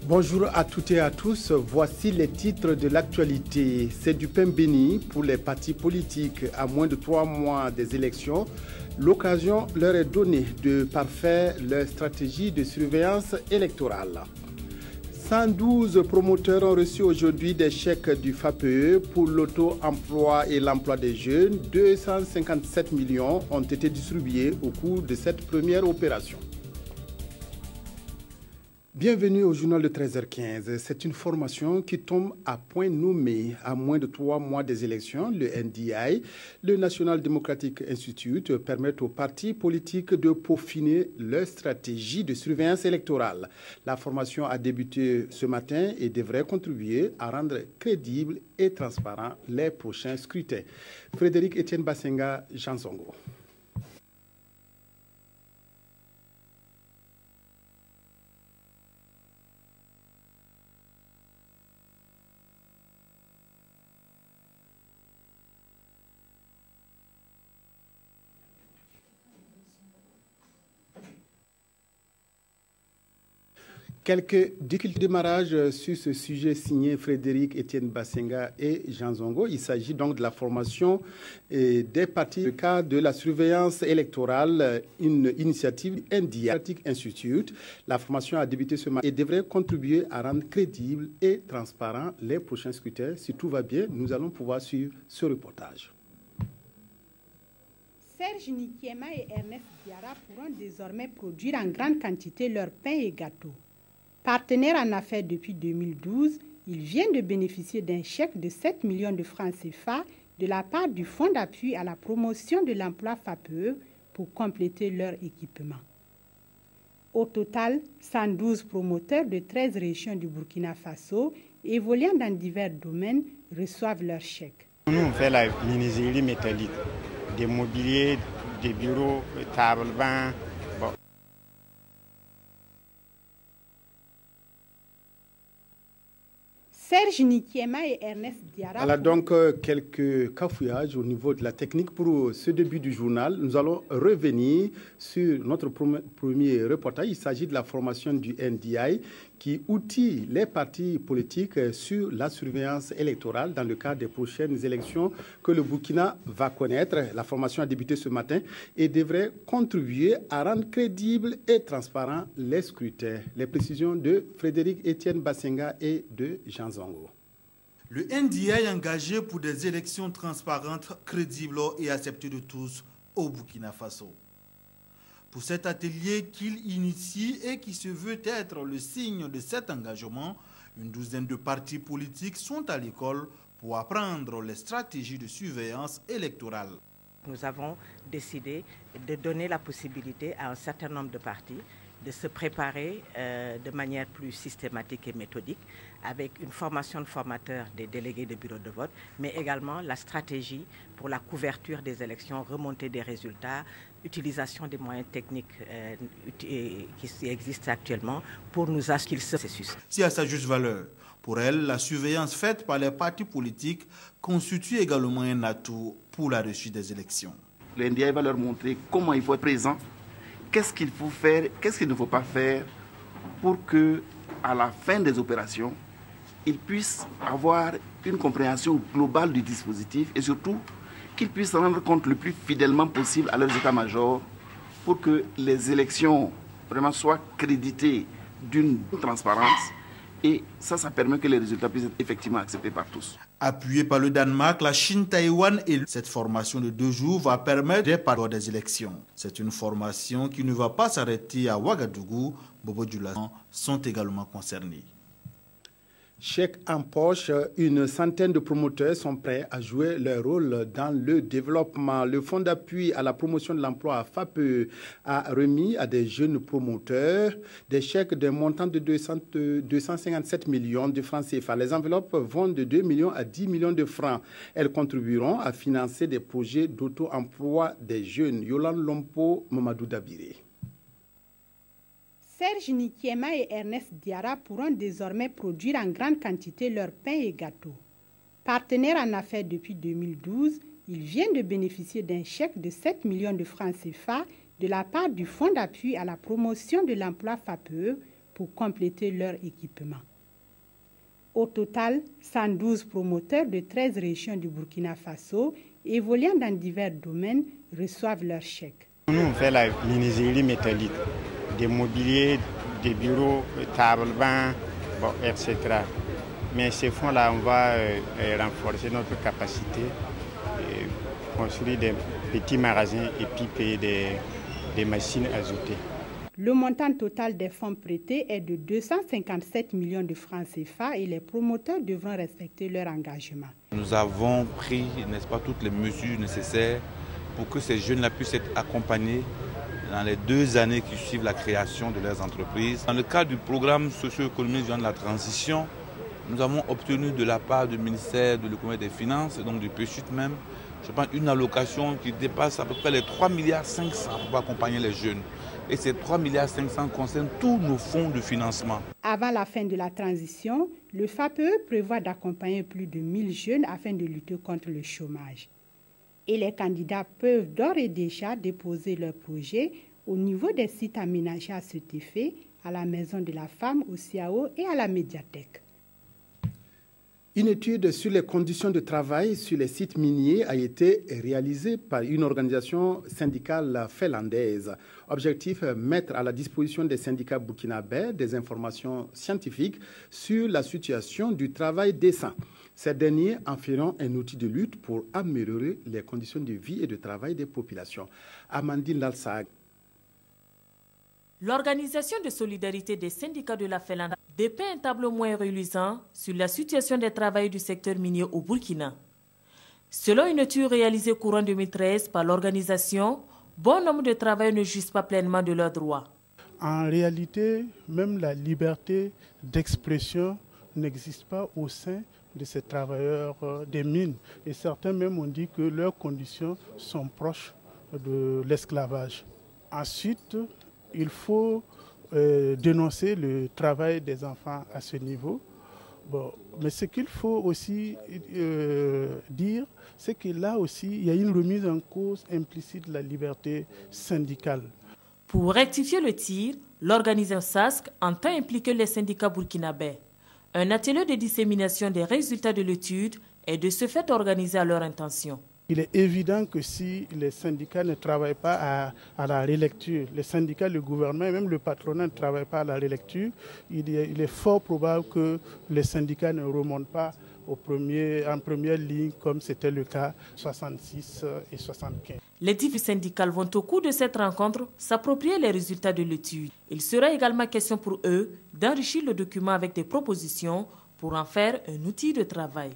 Bonjour à toutes et à tous, voici les titres de l'actualité. C'est du pain béni pour les partis politiques à moins de 3 mois des élections. L'occasion leur est donnée de parfaire leur stratégie de surveillance électorale. 112 promoteurs ont reçu aujourd'hui des chèques du FAPE pour l'auto-emploi et l'emploi des jeunes. 257 millions ont été distribués au cours de cette première opération. Bienvenue au journal de 13h15. C'est une formation qui tombe à point nommé à moins de 3 mois des élections. Le NDI, le National Democratic Institute, permet aux partis politiques de peaufiner leur stratégie de surveillance électorale. La formation a débuté ce matin et devrait contribuer à rendre crédibles et transparents les prochains scrutins. Frédéric Etienne Basenga, Jean Zongo. Quelques difficultés de démarrage sur ce sujet signé Frédéric Etienne Basenga et Jean Zongo. Il s'agit donc de la formation des partis. Le cas de la surveillance électorale, une initiative NDI Institute. La formation a débuté ce matin et devrait contribuer à rendre crédibles et transparents les prochains scrutins. Si tout va bien, nous allons pouvoir suivre ce reportage. Serge Nikiema et Ernest Diarra pourront désormais produire en grande quantité leur pain et gâteaux. Partenaires en affaires depuis 2012, ils viennent de bénéficier d'un chèque de 7 millions de francs CFA de la part du Fonds d'appui à la promotion de l'emploi FAPE pour compléter leur équipement. Au total, 112 promoteurs de 13 régions du Burkina Faso, évoluant dans divers domaines, reçoivent leur chèque. Nous, on fait la menuiserie métallique, des mobiliers, des bureaux, des tables, bancs. Bon. Serge Nikiema et Ernest Diarra. Alors donc quelques cafouillages au niveau de la technique pour ce début du journal. Nous allons revenir sur notre premier reportage. Il s'agit de la formation du NDI qui outille les partis politiques sur la surveillance électorale dans le cadre des prochaines élections que le Burkina va connaître. La formation a débuté ce matin et devrait contribuer à rendre crédibles et transparents les scrutins. Les précisions de Frédéric Etienne Basenga et de Jean Zongo. Le NDI est engagé pour des élections transparentes, crédibles et acceptées de tous au Burkina Faso. Pour cet atelier qu'il initie et qui se veut être le signe de cet engagement, une douzaine de partis politiques sont à l'école pour apprendre les stratégies de surveillance électorale. Nous avons décidé de donner la possibilité à un certain nombre de partis de se préparer de manière plus systématique et méthodique avec une formation de formateurs des délégués de bureau de vote, mais également la stratégie pour la couverture des élections, remontée des résultats, utilisation des moyens techniques qui existent actuellement pour nous assurer ce processus. Si à sa juste valeur, pour elle, la surveillance faite par les partis politiques constitue également un atout pour la réussite des élections. Le NDI va leur montrer comment il faut être présent, qu'est-ce qu'il faut faire, qu'est-ce qu'il ne faut pas faire pour que, à la fin des opérations, ils puissent avoir une compréhension globale du dispositif et surtout qu'ils puissent se rendre compte le plus fidèlement possible à leurs états-majors pour que les élections vraiment soient créditées d'une transparence et ça permet que les résultats puissent être effectivement acceptés par tous. Appuyée par le Danemark, la Chine, Taïwan et cette formation de 2 jours va permettre des parcours des élections. C'est une formation qui ne va pas s'arrêter à Ouagadougou. Bobo Dioulasso sont également concernés. Chèque en poche, une centaine de promoteurs sont prêts à jouer leur rôle dans le développement. Le Fonds d'appui à la promotion de l'emploi FAPE a remis à des jeunes promoteurs des chèques d'un montant de 257 millions de francs CFA. Les enveloppes vont de 2 millions à 10 millions de francs. Elles contribueront à financer des projets d'auto-emploi des jeunes. Yolande Lompo, Mamadou Dabiré. Serge Nikiema et Ernest Diarra pourront désormais produire en grande quantité leur pain et gâteaux. Partenaires en affaires depuis 2012, ils viennent de bénéficier d'un chèque de 7 millions de francs CFA de la part du Fonds d'appui à la promotion de l'emploi FAPE pour compléter leur équipement. Au total, 112 promoteurs de 13 régions du Burkina Faso, évoluant dans divers domaines, reçoivent leur chèque. Nous, on fait la menuiserie métallique, des mobiliers, des bureaux, tables, bancs, bon, etc. Mais ces fonds-là, on va renforcer notre capacité, construire des petits magasins et puis payer des machines azotées. Le montant total des fonds prêtés est de 257 millions de francs CFA et les promoteurs devront respecter leur engagement. Nous avons pris, n'est-ce pas, toutes les mesures nécessaires pour que ces jeunes-là puissent être accompagnés dans les 2 années qui suivent la création de leurs entreprises. Dans le cadre du programme socio-économique de la transition, nous avons obtenu de la part du ministère de l'économie et des finances, donc du PCHUT même, je pense une allocation qui dépasse à peu près les 3,5 milliards pour accompagner les jeunes. Et ces 3,5 milliards concernent tous nos fonds de financement. Avant la fin de la transition, le FAPE prévoit d'accompagner plus de 1000 jeunes afin de lutter contre le chômage. Et les candidats peuvent d'ores et déjà déposer leurs projets au niveau des sites aménagés à cet effet, à la Maison de la Femme, au CIAO et à la médiathèque. Une étude sur les conditions de travail sur les sites miniers a été réalisée par une organisation syndicale finlandaise. Objectif, mettre à la disposition des syndicats burkinabés des informations scientifiques sur la situation du travail décent. Ces derniers en feront un outil de lutte pour améliorer les conditions de vie et de travail des populations. Amandine Lalsag. L'Organisation de solidarité des syndicats de la Finlande dépeint un tableau moins reluisant sur la situation des travailleurs du secteur minier au Burkina. Selon une étude réalisée courant 2013 par l'organisation, bon nombre de travailleurs ne jouissent pas pleinement de leurs droits. En réalité, même la liberté d'expression n'existe pas au sein de ces travailleurs des mines. Et certains même ont dit que leurs conditions sont proches de l'esclavage. Ensuite, il faut dénoncer le travail des enfants à ce niveau. Bon, mais ce qu'il faut aussi dire, c'est que là aussi, il y a une remise en cause implicite de la liberté syndicale. Pour rectifier le tir, l'organisation SASC entend impliquer les syndicats burkinabés. Un atelier de dissémination des résultats de l'étude est de ce fait organisé à leur intention. Il est évident que si les syndicats ne travaillent pas à la relecture, les syndicats, le gouvernement et même le patronat ne travaillent pas à la relecture, il est fort probable que les syndicats ne remontent pas en première ligne comme c'était le cas 66 et 75. Les différents syndicats vont au cours de cette rencontre s'approprier les résultats de l'étude. Il sera également question pour eux d'enrichir le document avec des propositions pour en faire un outil de travail.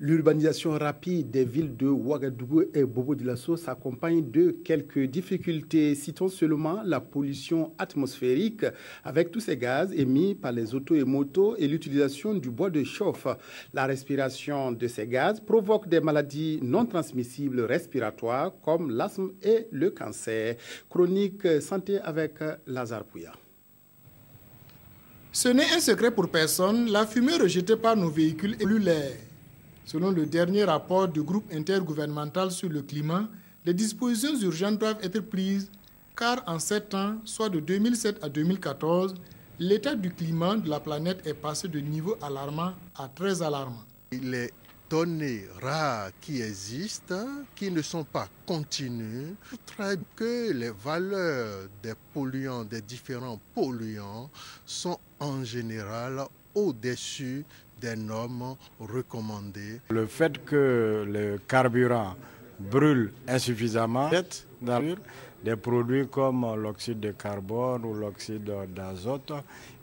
L'urbanisation rapide des villes de Ouagadougou et Bobo-Dioulasso s'accompagne de quelques difficultés. Citons seulement la pollution atmosphérique avec tous ces gaz émis par les autos et motos et l'utilisation du bois de chauffe. La respiration de ces gaz provoque des maladies non transmissibles respiratoires comme l'asthme et le cancer. Chronique santé avec Lazare Pouya. Ce n'est un secret pour personne, la fumée rejetée par nos véhicules pollue l'air. Selon le dernier rapport du groupe intergouvernemental sur le climat, des dispositions urgentes doivent être prises car en 7 ans, soit de 2007 à 2014, l'état du climat de la planète est passé de niveau alarmant à très alarmant. Les données rares qui existent, qui ne sont pas continues, montrent que les valeurs des polluants, des différents polluants, sont en général au-dessus des normes recommandées. Le fait que le carburant brûle insuffisamment, dans des produits comme l'oxyde de carbone ou l'oxyde d'azote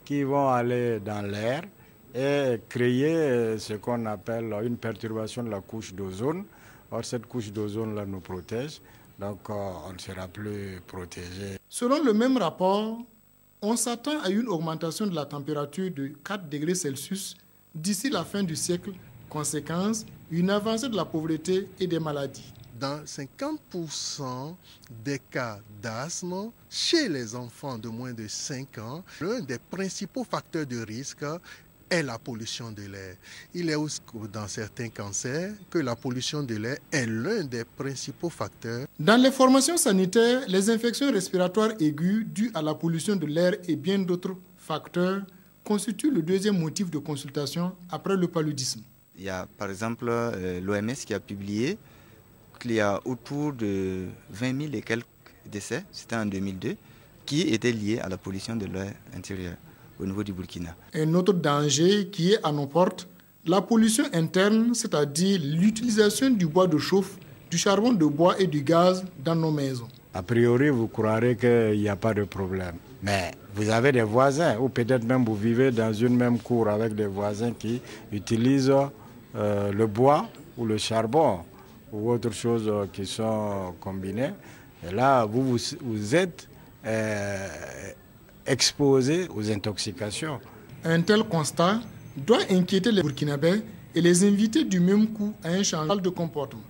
qui vont aller dans l'air et créer ce qu'on appelle une perturbation de la couche d'ozone. Or, cette couche d'ozone-là nous protège, donc on ne sera plus protégé. Selon le même rapport, on s'attend à une augmentation de la température de 4 degrés Celsius d'ici la fin du siècle. Conséquence, une avancée de la pauvreté et des maladies. Dans 50% des cas d'asthme chez les enfants de moins de 5 ans, l'un des principaux facteurs de risque est la pollution de l'air. Il est aussi dans certains cancers que la pollution de l'air est l'un des principaux facteurs. Dans les formations sanitaires, les infections respiratoires aiguës dues à la pollution de l'air et bien d'autres facteurs constituent le deuxième motif de consultation après le paludisme. Il y a par exemple l'OMS qui a publié qu'il y a autour de 20 000 et quelques décès, c'était en 2002, qui étaient liés à la pollution de l'air intérieur au niveau du Burkina. Un autre danger qui est à nos portes, la pollution interne, c'est-à-dire l'utilisation du bois de chauffe, du charbon de bois et du gaz dans nos maisons. A priori, vous croirez qu'il n'y a pas de problème. Mais vous avez des voisins, ou peut-être même vous vivez dans une même cour avec des voisins qui utilisent le bois ou le charbon ou autre chose qui sont combinées. Et là, vous êtes exposé aux intoxications. Un tel constat doit inquiéter les Burkinabés et les inviter du même coup à un changement de comportement.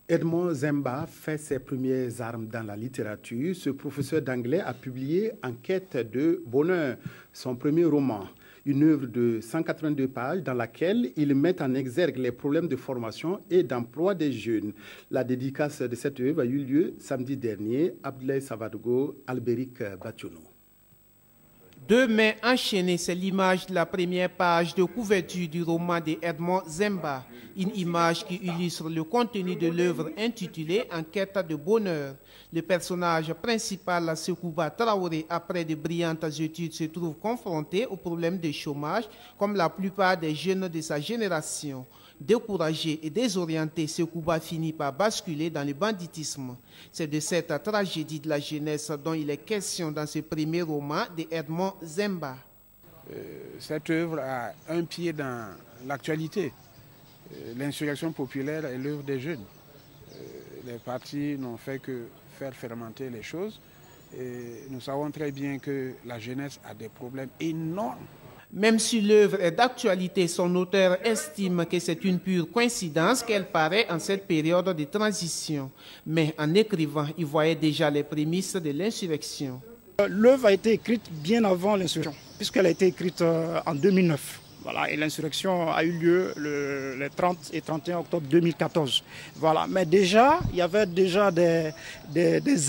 Edmond Zemba fait ses premières armes dans la littérature. Ce professeur d'anglais a publié En quête de bonheur, son premier roman. Une œuvre de 182 pages dans laquelle il met en exergue les problèmes de formation et d'emploi des jeunes. La dédicace de cette œuvre a eu lieu samedi dernier. Abdoulaye Savadogo, Albéric Bationo. Deux mains enchaînées, c'est l'image de la première page de couverture du roman de Edmond Zemba. Une image qui illustre le contenu de l'œuvre intitulée En quête de bonheur. Le personnage principal, Sekouba Traoré, après de brillantes études, se trouve confronté au problème de chômage, comme la plupart des jeunes de sa génération. Découragé et désorienté, Sekouba finit par basculer dans le banditisme. C'est de cette tragédie de la jeunesse dont il est question dans ce premier roman de Edmond Zemba. Cette œuvre a un pied dans l'actualité. L'insurrection populaire est l'œuvre des jeunes. Les partis n'ont fait que faire fermenter les choses. Et nous savons très bien que la jeunesse a des problèmes énormes. Même si l'œuvre est d'actualité, son auteur estime que c'est une pure coïncidence qu'elle paraît en cette période de transition. Mais en écrivant, il voyait déjà les prémices de l'insurrection. L'œuvre a été écrite bien avant l'insurrection, puisqu'elle a été écrite en 2009. Voilà, et l'insurrection a eu lieu les 30 et 31 octobre 2014. Voilà. Mais déjà, il y avait déjà des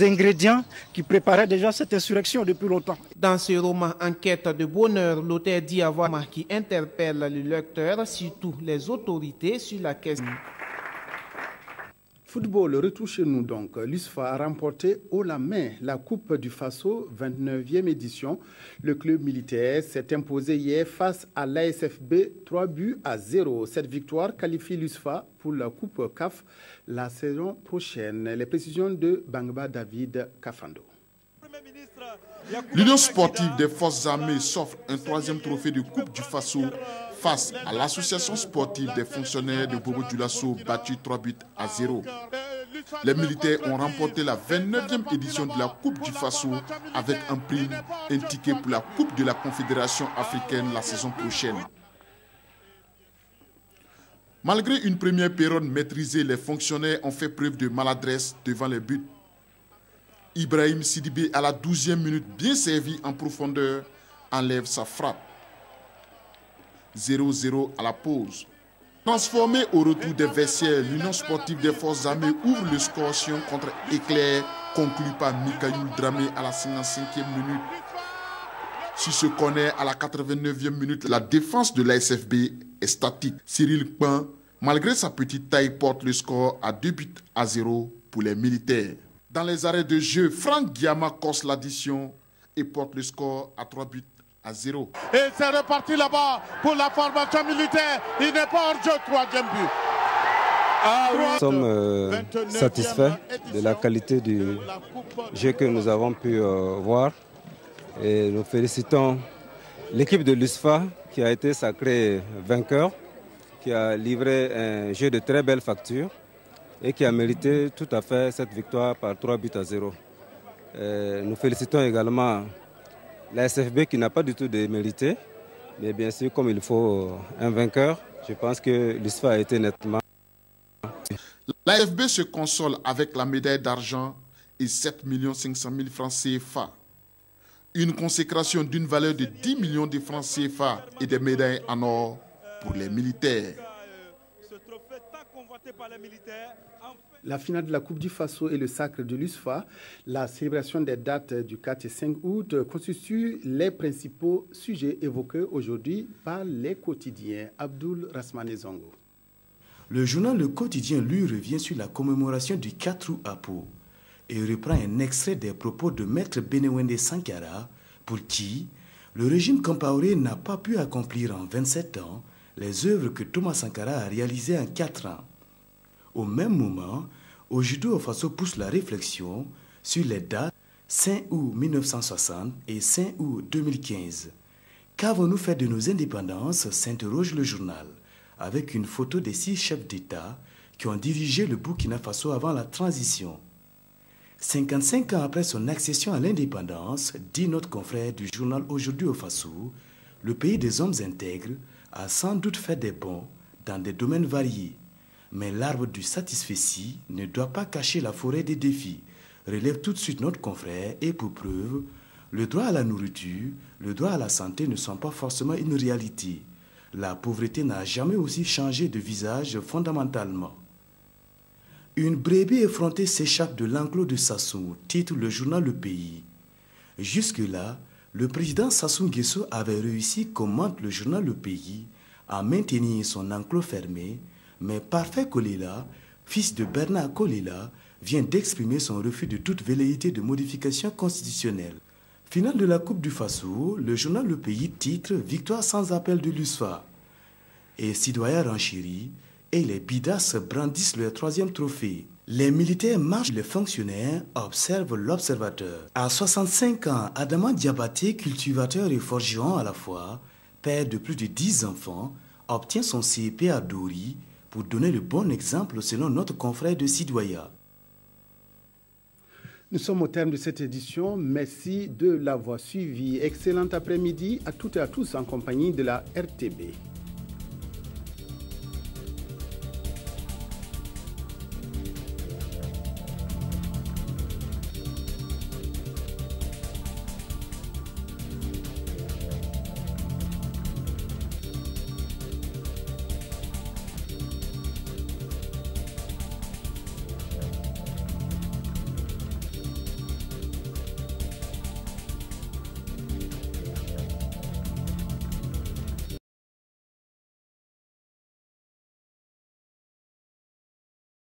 ingrédients qui préparaient déjà cette insurrection depuis longtemps. Dans ce roman En quête de bonheur, l'auteur dit avoir un qui interpelle le lecteur, surtout les autorités, sur la question. Football, retour chez nous donc. L'USFA a remporté haut la main la Coupe du Faso, 29e édition. Le club militaire s'est imposé hier face à l'ASFB 3-0. Cette victoire qualifie l'USFA pour la Coupe CAF la saison prochaine. Les précisions de Bangba David Kafando. L'Union sportive des forces armées s'offre un troisième trophée de Coupe du Faso face à l'association sportive des fonctionnaires de Bobo Dioulasso battu 3-0. Les militaires ont remporté la 29e édition de la Coupe du Faso avec un prix, un ticket pour la Coupe de la Confédération africaine la saison prochaine. Malgré une première période maîtrisée, les fonctionnaires ont fait preuve de maladresse devant les buts. Ibrahim Sidibé, à la 12e minute, bien servi en profondeur, enlève sa frappe. 0-0 à la pause. Transformé au retour des vestiaires, l'Union sportive des forces armées ouvre le score contre Éclair, conclu par Mikaïl Dramé à la 55e minute. Si ce connaît à la 89e minute, la défense de l'ASFB est statique. Cyril Pin, malgré sa petite taille, porte le score à 2-0 pour les militaires. Dans les arrêts de jeu, Franck Guiama corse l'addition et porte le score à 3-0. Et c'est reparti là-bas pour la formation militaire. Il n'est pas hors jeu, troisième but. Nous sommes satisfaits de la qualité du jeu que nous avons pu voir. Et nous félicitons l'équipe de l'USFA qui a été sacrée vainqueur, qui a livré un jeu de très belle facture et qui a mérité tout à fait cette victoire par 3-0. Nous félicitons également la SFB qui n'a pas du tout démérité, mais bien sûr, comme il faut un vainqueur, je pense que l'USFA a été nettement. L'AFB se console avec la médaille d'argent et 7 500 000 francs CFA. Une consécration d'une valeur de 10 millions de francs CFA et des médailles en or pour les militaires. La finale de la Coupe du Faso et le sacre de l'USFA, la célébration des dates du 4 et 5 août constituent les principaux sujets évoqués aujourd'hui par les quotidiens. Abdoul Rasmane Zongo. Le journal Le Quotidien, lui, revient sur la commémoration du 4 août à Pau et reprend un extrait des propos de Maître Benewende Sankara, pour qui le régime Compaoré n'a pas pu accomplir en 27 ans les œuvres que Thomas Sankara a réalisées en 4 ans. Au même moment, Ojudu Ofaso pousse la réflexion sur les dates 5 août 1960 et 5 août 2015. Qu'avons-nous fait de nos indépendances, s'interroge le journal, avec une photo des 6 chefs d'État qui ont dirigé le Burkina Faso avant la transition. 55 ans après son accession à l'indépendance, dit notre confrère du journal Aujourd'hui au Faso, le pays des hommes intègres a sans doute fait des bons dans des domaines variés. Mais l'arbre du satisfecit ne doit pas cacher la forêt des défis, relève tout de suite notre confrère, et pour preuve, le droit à la nourriture, le droit à la santé ne sont pas forcément une réalité. La pauvreté n'a jamais aussi changé de visage fondamentalement. Une brebis effrontée s'échappe de l'enclos de Sassou, titre le journal Le Pays. Jusque-là, le président Sassou Nguesso avait réussi, commente le journal Le Pays, à maintenir son enclos fermé, mais Parfait Kolela, fils de Bernard Kolela, vient d'exprimer son refus de toute velléité de modification constitutionnelle. Finale de la Coupe du Faso, le journal Le Pays titre « Victoire sans appel de l'USFA ». Et Sidoya renchérit et les Bidas brandissent leur 3e trophée. Les militaires marchent, les fonctionnaires observent l'observateur. À 65 ans, Adama Diabaté, cultivateur et forgeron à la fois, père de plus de 10 enfants, obtient son CEP à Dori, pour donner le bon exemple selon notre confrère de Sidoya. Nous sommes au terme de cette édition. Merci de l'avoir suivi. Excellent après-midi à toutes et à tous en compagnie de la RTB.